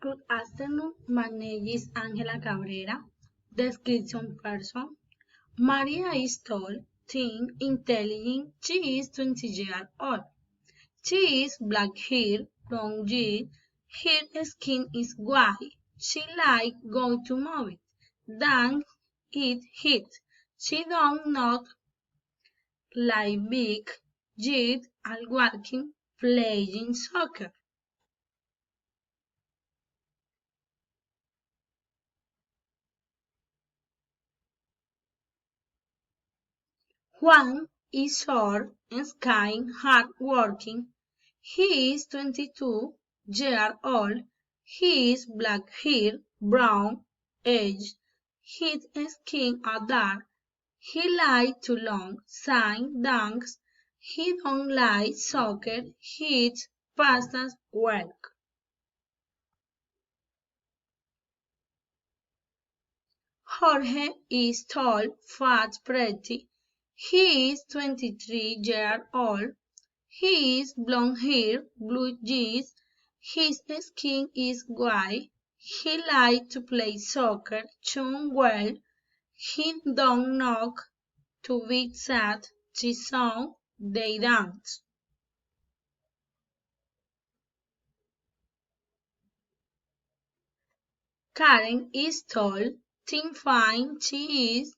Good afternoon. My name is Angela Cabrera. Description person. Maria is tall, thin, intelligent. She is 20 years old. She is black hair, brown jeans. Her skin is white. She likes going to movies, dance, eat heat. She does not like big, jet, and walking, playing soccer. Juan is short and kind, hard-working. He is 22 years old. He is black hair, brown eyes. His skin are dark. He likes to long, sing, dance. He don't like soccer. He eats pastas well. Jorge is tall, fat, pretty. He is 23 years old. He is blonde hair, blue jeans. His skin is white. He likes to play soccer, tune well. He don't knock to be sad. She song, they dance. Karen is tall, thin, fine. She is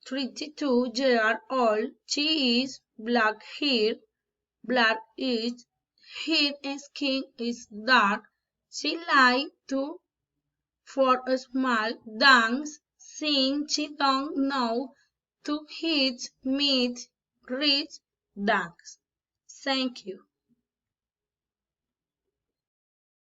32 years old. She is black hair, black eyes. Her skin is dark. She likes to for a small dance since she don't know to hit, meet, reach, dance. Thank you.